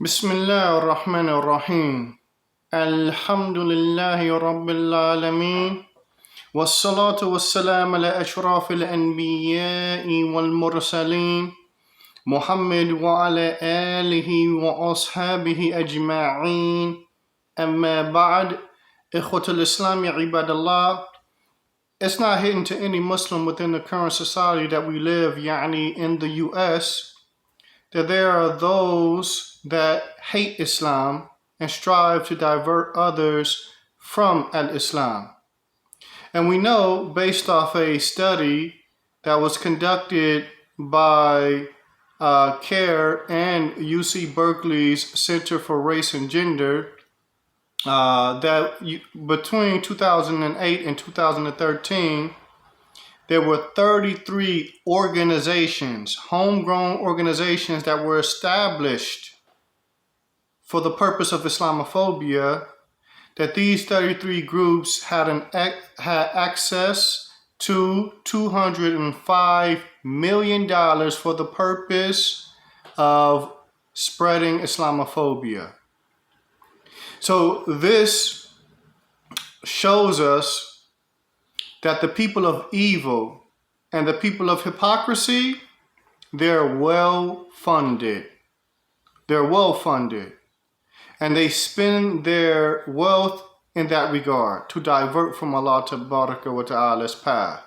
Bismillah ar-Rahman ar-Rahim. Alhamdulillahi Rabbil Alameen. Wassalatu wassalam ala ashrafil anbiya'i wal mursaleen. Muhammad wa ala alihi wa ashabihi ajma'een. Amma ba'd. Ikhwatul Islam ya ibadallah. It's not hidden to any Muslim within the current society that we live, in the US, that there are those that hate Islam and strive to divert others from al-Islam. And we know, based off a study that was conducted by CARE and UC Berkeley's Center for Race and Gender, that between 2008 and 2013, there were 33 organizations, homegrown organizations that were established for the purpose of Islamophobia, that these 33 groups had access to $205 million for the purpose of spreading Islamophobia. So this shows us that the people of evil and the people of hypocrisy, they're well funded. They're well funded. And they spend their wealth in that regard to divert from Allah Tabaraka wa Ta'ala's path.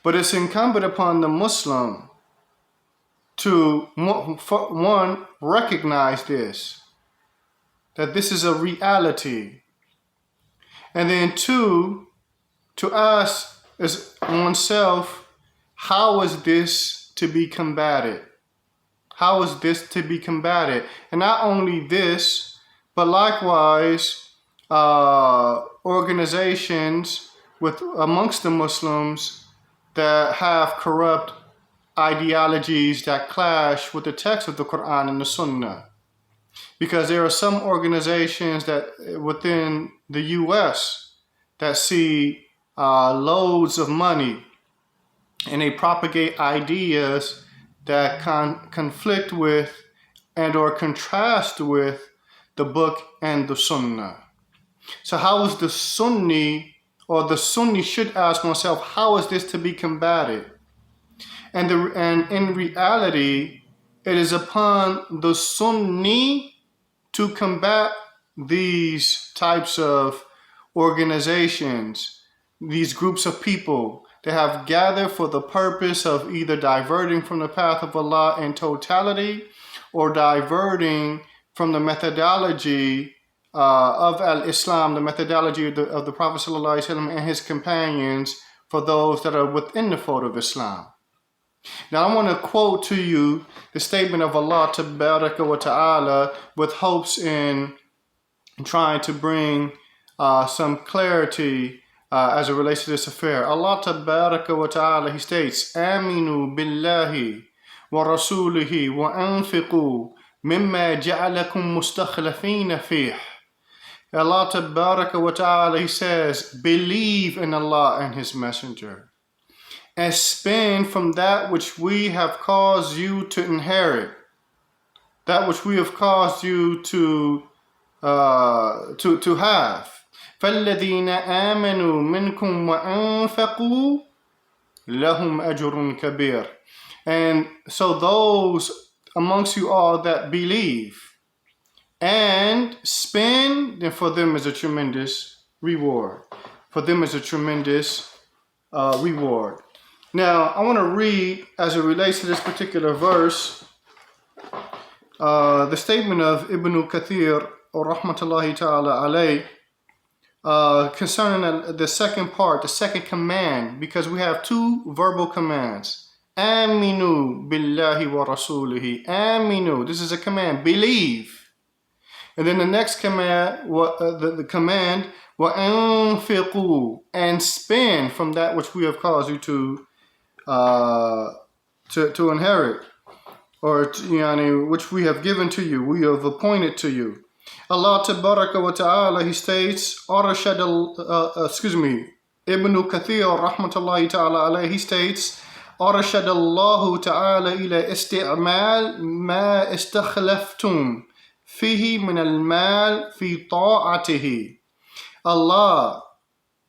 But it's incumbent upon the Muslim to, one, recognize this, that this is a reality. And then two, to ask oneself, how is this to be combated? How is this to be combated? And not only this, but likewise, organizations amongst the Muslims that have corrupt ideologies that clash with the text of the Quran and the Sunnah. Because there are some organizations that within the US that see loads of money, and they propagate ideas that conflict with and or contrast with the book and the Sunnah. So how is the Sunni, or the Sunni should ask oneself, how is this to be combated? And in reality, it is upon the Sunni to combat these types of organizations, these groups of people that have gathered for the purpose of either diverting from the path of Allah in totality or diverting from the methodology of al-Islam, the methodology of the Prophet ﷺ and his companions for those that are within the fold of Islam. Now I want to quote to you the statement of Allah Tabaraka wa Ta'ala with hopes in trying to bring some clarity as it relates to this affair. Allah Tabaraka wa Ta'ala, He states, Aminu billahi wa rasulihi wa anfiqu mimma ja'alakum mustakhlafina fih. Allah Tabaraka wa Ta'ala, He says, believe in Allah and His Messenger, and spend from that which we have caused you to inherit, that which we have caused you to have. فَالَّذِينَ آمَنُوا مِنْكُمْ وَأَنفَقُوا لَهُمْ أَجْرٌ كَبِيرٌ. And so those amongst you all that believe and spend, then for them is a tremendous reward. For them is a tremendous reward. Now, I want to read, as it relates to this particular verse, the statement of Ibn Kathir, or rahmatullahi ta'ala alayh, concerning the second part, the second command, because we have two verbal commands. Aminu billahi wa rasulihi. Aminu, this is a command, believe. And then the next command, the command, wa anfiqu, and spend from that which we have caused you to inherit, or which we have given to you, we have appointed to you. Allah Tabaraka wa Ta'ala, He states, Ibn Kathir rahmatullahi ta'ala alayhi, he states, أرشد الله تعالى إلى استعمال ما استخلفتم فيه من المال في طاعته. Allah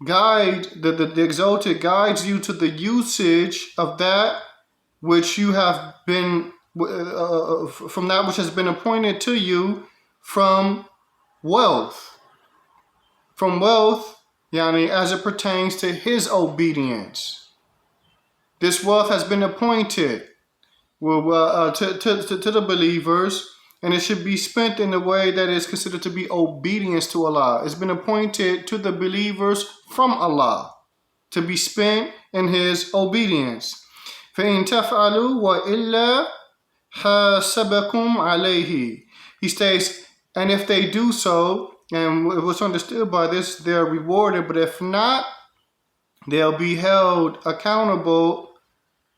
the Exalted guides you to the usage of that which you have been from that which has been appointed to you from wealth. From wealth, yani, as it pertains to his obedience. This wealth has been appointed to the believers, and it should be spent in a way that is considered to be obedience to Allah. It's been appointed to the believers from Allah to be spent in his obedience. فَإِن تَفْعَلُوا وَإِلَّا حَاسَبَكُمْ عَلَيْهِ. He states, and if they do so, and what's understood by this, they're rewarded, but if not, they'll be held accountable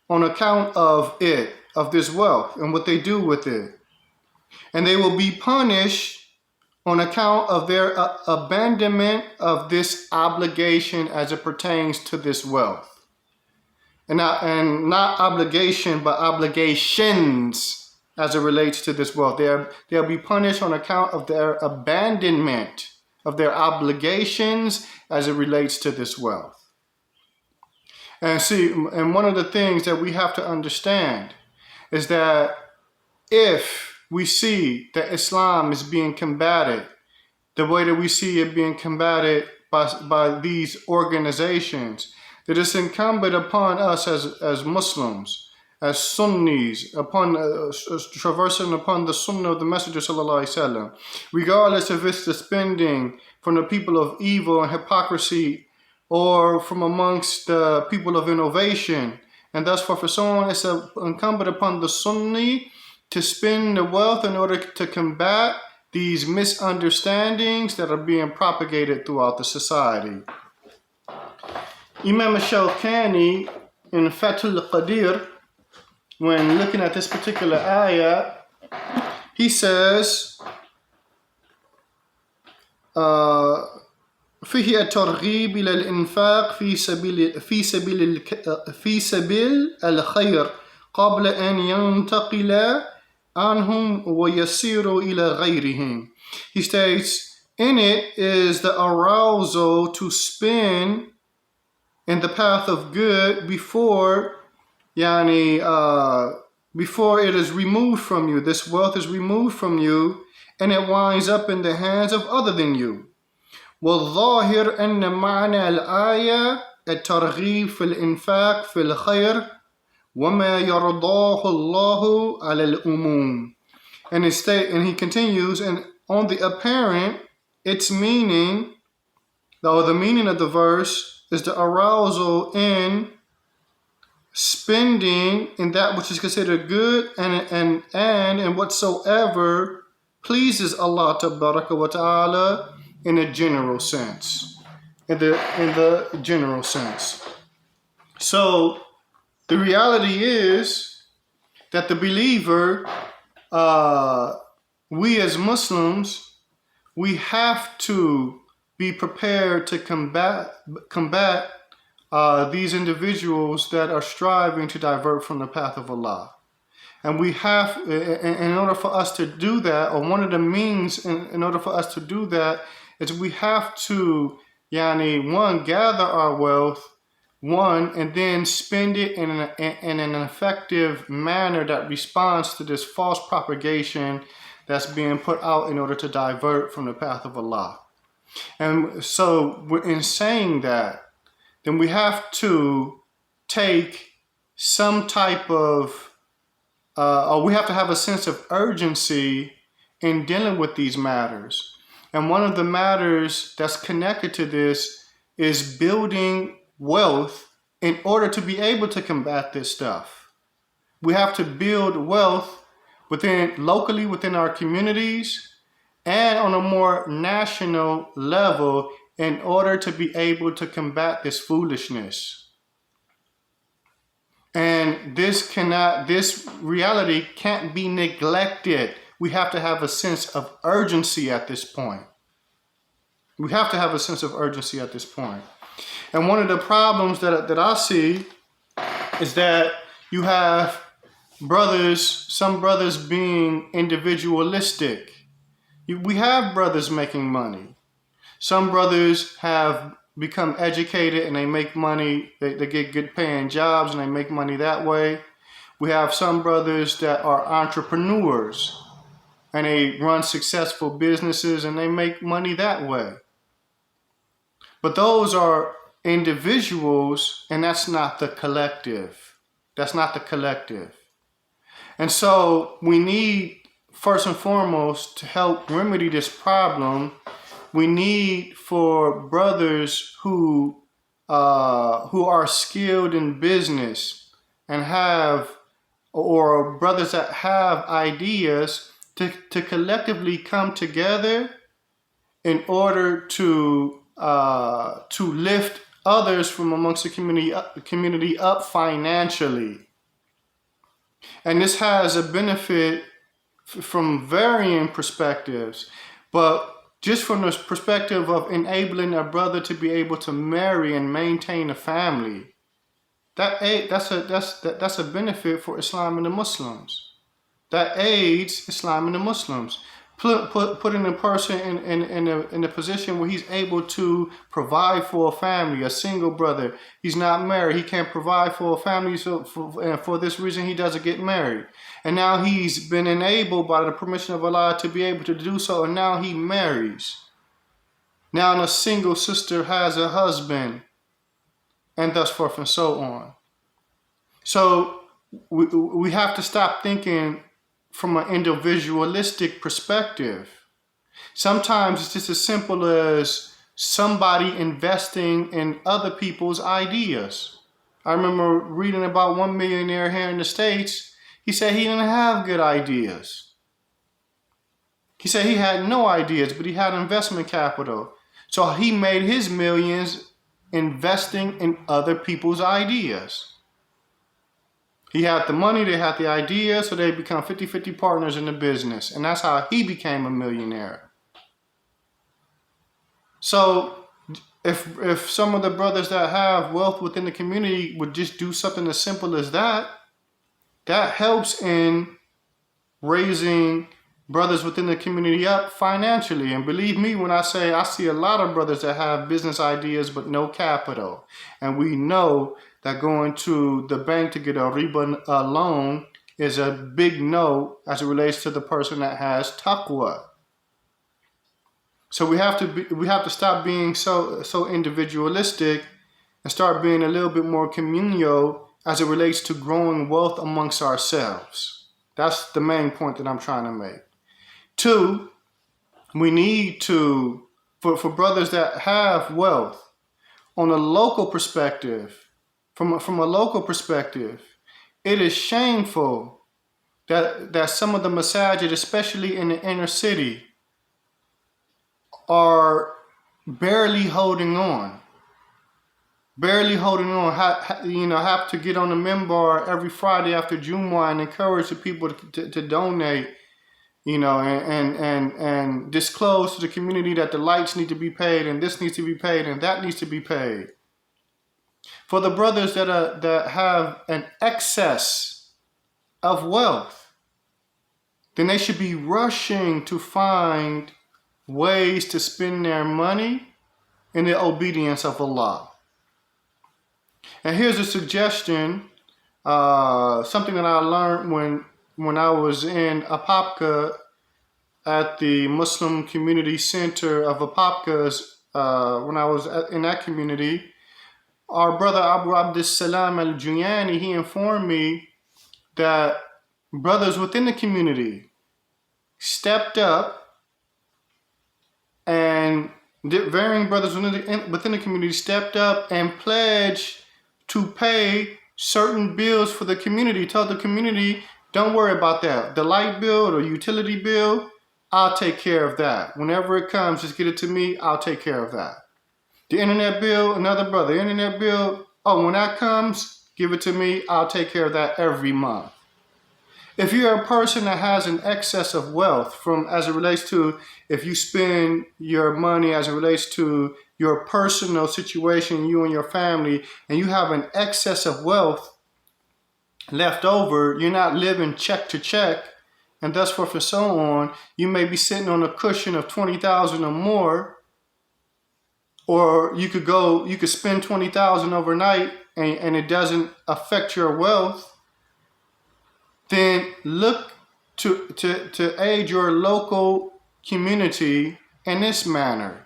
on account of it, of this wealth, and what they do with it. And they will be punished on account of their abandonment of this obligation as it pertains to this wealth. And not obligation, but obligations as it relates to this wealth. They'll be punished on account of their abandonment of their obligations as it relates to this wealth. And see, and one of the things that we have to understand is that if we see that Islam is being combated the way that we see it being combated by these organizations, that it's incumbent upon us as Muslims, as Sunnis, upon traversing upon the Sunnah of the Messenger sallallahu alaihi wasallam, regardless if it's the spending from the people of evil and hypocrisy or from amongst the people of innovation. And thus for someone, it's incumbent upon the Sunni to spend the wealth in order to combat these misunderstandings that are being propagated throughout the society. Imam al-Shawkani in Fathul Qadir, when looking at this particular ayah, he says, فيه الترغيب إلى الإنفاق في سبيل الخير قبل أن ينتقل عنهم ويسير إلى غيرهم. He states, in it is the arousal to spend in the path of good before it is removed from you. This wealth is removed from you and it winds up in the hands of other than you. والظاهر أن معنى الآية الترغيب في الإنفاق في الخير وما يرضاه الله على الأموم. And he continues, and on the apparent, its meaning, though the meaning of the verse is the arousal in spending in that which is considered good and in whatsoever pleases Allah tabaraka wa ta'ala in a general sense. In the general sense. So the reality is that the believer, we as Muslims, we have to be prepared to combat these individuals that are striving to divert from the path of Allah. And we have, in order for us to do that, or one of the means in order for us to do that, is we have to, one, gather our wealth, and then spend it in an effective manner that responds to this false propagation that's being put out in order to divert from the path of Allah. And so in saying that, then we have to take some type of, or we have to have a sense of urgency in dealing with these matters. And one of the matters that's connected to this is building wealth in order to be able to combat this stuff. We have to build wealth locally within our communities and on a more national level in order to be able to combat this foolishness. And this reality can't be neglected. We have to have a sense of urgency at this point. We have to have a sense of urgency at this point. And one of the problems that I see is that you have some brothers being individualistic. We have brothers making money. Some brothers have become educated and they make money, they get good paying jobs and they make money that way. We have some brothers that are entrepreneurs and they run successful businesses and they make money that way. But those are individuals, and that's not the collective. That's not the collective. And so we need, first and foremost, to help remedy this problem, we need for brothers who are skilled in business and have, or brothers that have ideas, to collectively come together in order to lift others from amongst the community up financially. And this has a benefit from varying perspectives, but just from the perspective of enabling a brother to be able to marry and maintain a family, that's a benefit for Islam and the Muslims. That aids Islam and the Muslims. Putting a person in a position where he's able to provide for a family, a single brother. He's not married. He can't provide for a family, so for this reason he doesn't get married. And now he's been enabled by the permission of Allah to be able to do so, and now he marries. Now a single sister has a husband, and thus forth and so on. So we have to stop thinking from an individualistic perspective. Sometimes it's just as simple as somebody investing in other people's ideas. I remember reading about one millionaire here in the States. He said he didn't have good ideas. He said he had no ideas, but he had investment capital. So he made his millions investing in other people's ideas. He had the money, they had the idea, so they become 50-50 partners in the business. And that's how he became a millionaire. So if some of the brothers that have wealth within the community would just do something as simple as that, that helps in raising brothers within the community up financially. And believe me when I say I see a lot of brothers that have business ideas but no capital. And we know that going to the bank to get a riba loan is a big no as it relates to the person that has taqwa. So we have to stop being so individualistic and start being a little bit more communal as it relates to growing wealth amongst ourselves. That's the main point that I'm trying to make. 2, we need to, for brothers that have wealth, on a local perspective, from a local perspective, it is shameful that some of the masajid, especially in the inner city, are barely holding on. Have to get on the minbar every Friday after Jumu'ah and encourage the people to donate, and disclose to the community that the lights need to be paid and this needs to be paid and that needs to be paid. For the brothers that have an excess of wealth, then they should be rushing to find ways to spend their money in the obedience of Allah. And here's a suggestion, something that I learned when I was in Apopka at the Muslim Community Center of Apopka's, when I was in that community. Our brother Abu Abdussalam Al-Juyani, he informed me that brothers within the community stepped up, and varying brothers within the community stepped up and pledged to pay certain bills for the community. Told the community, don't worry about that. The light bill or utility bill, I'll take care of that. Whenever it comes, just get it to me. I'll take care of that. The internet bill, another brother, internet bill, when that comes, give it to me. I'll take care of that every month. If you're a person that has an excess of wealth as it relates to, if you spend your money as it relates to your personal situation, you and your family, and you have an excess of wealth, left over, you're not living check to check, and thus forth and so on. You may be sitting on a cushion of 20,000 or more, or you could spend 20,000 overnight and it doesn't affect your wealth. Then look to aid your local community in this manner.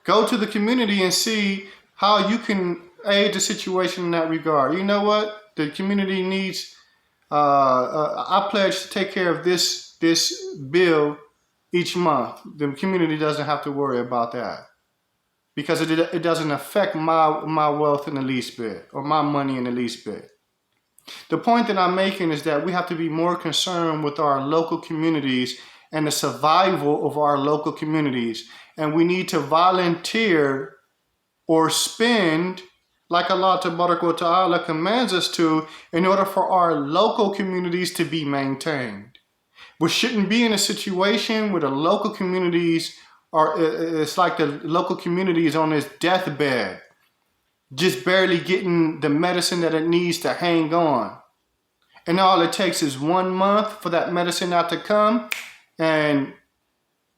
Go to the community and see how you can aid the situation in that regard. You know what? The community needs, I pledge to take care of this bill each month. The community doesn't have to worry about that because it doesn't affect my wealth in the least bit or my money in the least bit. The point that I'm making is that we have to be more concerned with our local communities and the survival of our local communities. And we need to volunteer or spend like Allah Ta'ala commands us to in order for our local communities to be maintained. We shouldn't be in a situation where the local communities it's like the local community is on its deathbed, just barely getting the medicine that it needs to hang on. And all it takes is 1 month for that medicine not to come, and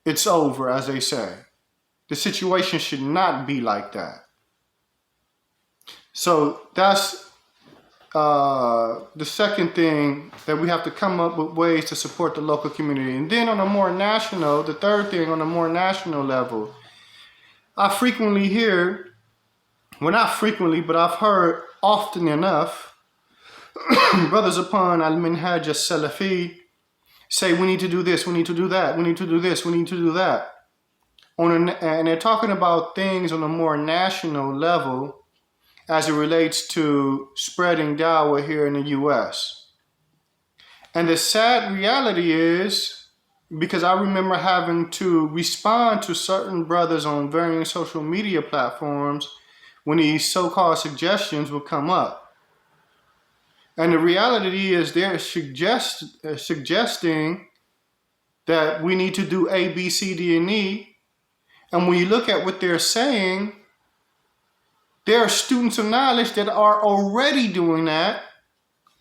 it's over, as they say. The situation should not be like that. So that's the second thing, that we have to come up with ways to support the local community. And then on a more national, the third thing on a more national level, I frequently hear, well, not frequently, but I've heard often enough, brothers upon Al-Minhaj As-Salafi say we need to do this, we need to do that, we need to do this, we need to do that. And they're talking about things on a more national level as it relates to spreading dawah here in the U.S. And the sad reality is, because I remember having to respond to certain brothers on varying social media platforms when these so-called suggestions would come up. And the reality is they're suggesting that we need to do A, B, C, D, and E. And when you look at what they're saying, there are students of knowledge that are already doing that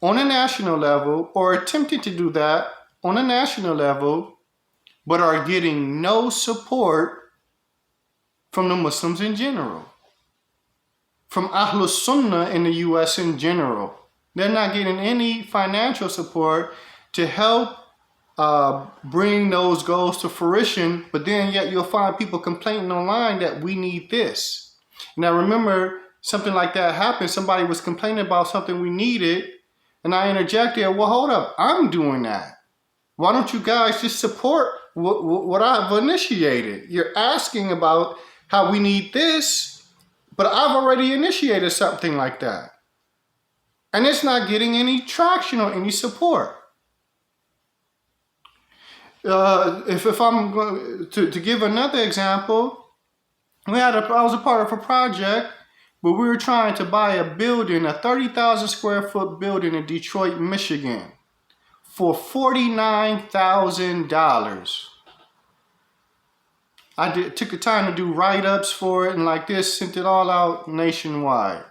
on a national level or attempting to do that on a national level, but are getting no support from the Muslims in general, from Ahlus Sunnah in the U.S. in general. They're not getting any financial support to help bring those goals to fruition, but then yet you'll find people complaining online that we need this. And I remember something like that happened. Somebody was complaining about something we needed, and I interjected, well, hold up, I'm doing that. Why don't you guys just support what I've initiated? You're asking about how we need this, but I've already initiated something like that. And it's not getting any traction or any support. If I'm going to give another example, I was a part of a project where we were trying to buy a building, a 30,000 square foot building in Detroit, Michigan, for $49,000. Took the time to do write-ups for it and like this, sent it all out nationwide.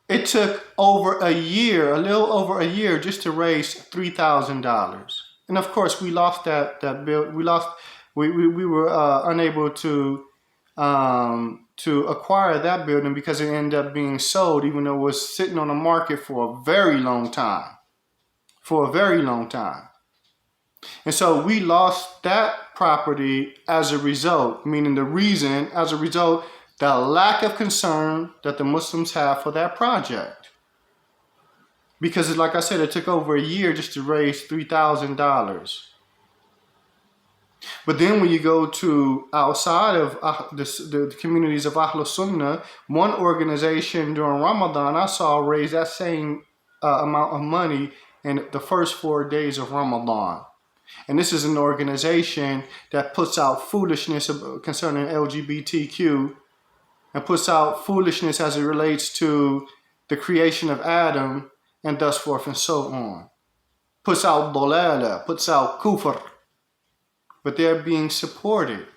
It took over a year, a little over a year, just to raise $3,000. And of course, we lost that bill. We were unable to acquire that building because it ended up being sold, even though it was sitting on the market for a very long time. And so we lost that property as a result, meaning the lack of concern that the Muslims have for that project. Because like I said, it took over a year just to raise $3,000. But then when you go to outside of the communities of Ahlus Sunnah, one organization during Ramadan I saw raise that same amount of money in the first 4 days of Ramadan. And this is an organization that puts out foolishness concerning LGBTQ and puts out foolishness as it relates to the creation of Adam and thus forth and so on. Puts out dalala, puts out kufr. But they're being supported.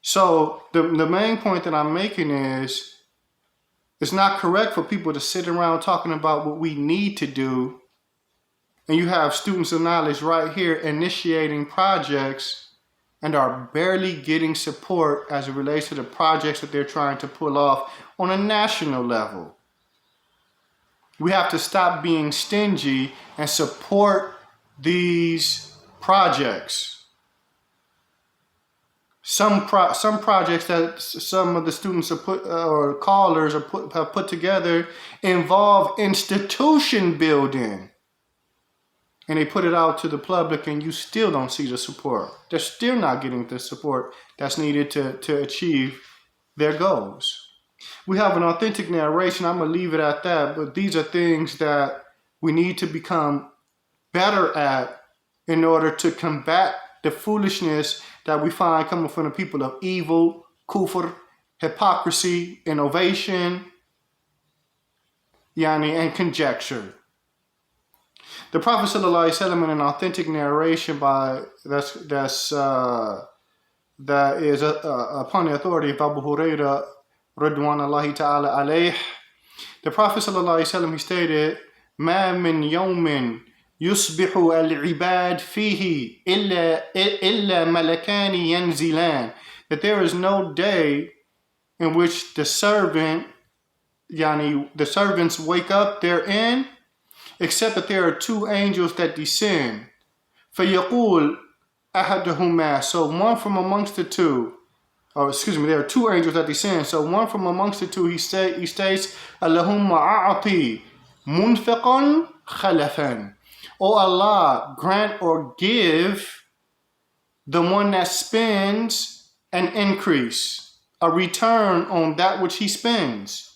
So the main point that I'm making is it's not correct for people to sit around talking about what we need to do, and you have students of knowledge right here initiating projects and are barely getting support as it relates to the projects that they're trying to pull off on a national level. We have to stop being stingy and support these projects. Some projects that some of the students have or callers have put together involve institution building, and they put it out to the public, and you still don't see the support. They're still not getting the support that's needed to achieve their goals. We have an authentic narration. I'm going to leave it at that, but these are things that we need to become better at in order to combat the foolishness that we find coming from the people of evil, kufr, hypocrisy, innovation, and conjecture. The Prophet ﷺ, in an authentic narration that is upon the authority of Abu Hurairah, Ridwanullahi ta'ala alayh, the Prophet ﷺ, he stated, "Ma min yawmin يصبح العباد فيه إلا ملكان ينزلان," that there is no day in which the servants wake up therein, except that there are two angels that descend. فيقول أحدهما, so one from amongst the two, there are two angels that descend, so one from amongst the two, he states, اللهم أعطي منفقا خلفا, O Allah, grant or give the one that spends an increase, a return on that which he spends.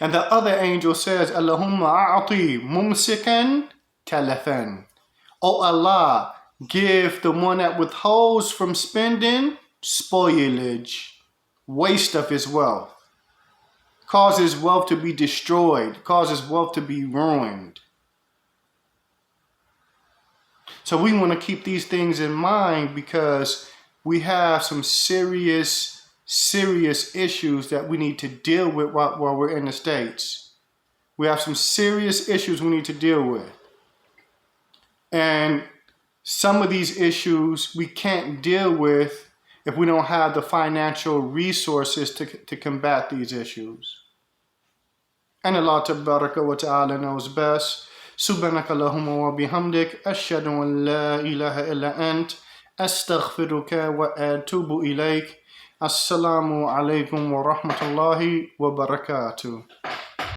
And the other angel says, Allahumma a'ati mumsikan talafan. O Allah, give the one that withholds from spending spoilage, waste of his wealth, causes wealth to be destroyed, causes wealth to be ruined. So we want to keep these things in mind because we have some serious issues that we need to deal with while we're in the States. We have some serious issues we need to deal with. And some of these issues we can't deal with if we don't have the financial resources to combat these issues. And Allah Tabaraka wa Ta'ala knows best. سبحانك اللهم وبحمدك أشهد أن لا إله إلا أنت أستغفرك وأتوب إليك. السلام عليكم ورحمة الله وبركاته.